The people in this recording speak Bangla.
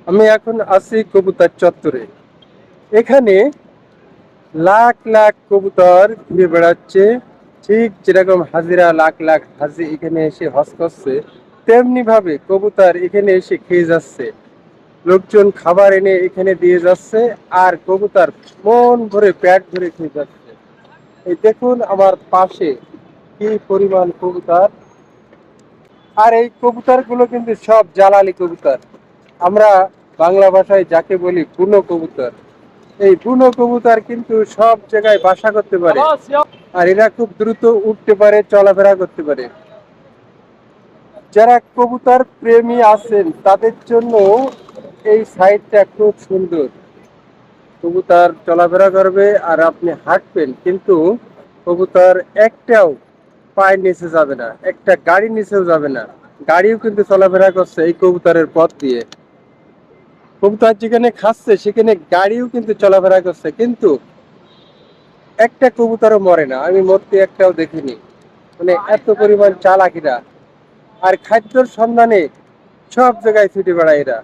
আমি এখন আছি কবুতর চত্বরে। এখানে লাখ লাখ কবুতর ঘুরে বেড়াচ্ছে। ঠিক যেরকম হাজিরা লাখ লাখ হাজি এখানে এসে হজ করছে, তেমনি ভাবে কবুতর এখানে এসে খেয়ে যাচ্ছে। লোকজন খাবার এনে এখানে দিয়ে যাচ্ছে, আর কবুতর মন ভরে পেট ভরে খেয়ে যাচ্ছে। এই দেখুন আমার পাশে কি পরিমাণ কবুতর। আর এই কবুতর গুলো কিন্তু সব জালালি কবুতর। আমরা বাংলা ভাষায় যাকে বলি বুনো কবুতর। এই বুনো কবুতর কিন্তু সব জায়গায় বাসা করতে পারে, আর এরা খুব দ্রুত উঠতে পারে, চলাফেরা করতে পারে। যারা কবুতর প্রেমী আছেন তাদের জন্য এই সাইডটা খুব সুন্দর। কবুতর চলাফেরা করবে আর আপনি হাঁটবেন, কিন্তু কবুতর একটাও পায়ের নিচে যাবে না, একটা গাড়ির নিচেও যাবে না। গাড়িও কিন্তু চলাফেরা করছে এই কবুতরের পথ দিয়ে। কবুতর যেখানে খাচ্ছে সেখানে গাড়িও কিন্তু চলাফেরা করছে, কিন্তু একটা কবুতরও মরে না, আমি মরতে একটাও দেখিনি। মানে এত পরিমাণ চালাকিরা। আর খাদ্যর সন্ধানে সব জায়গায় ছুটে বেড়ায় এরা।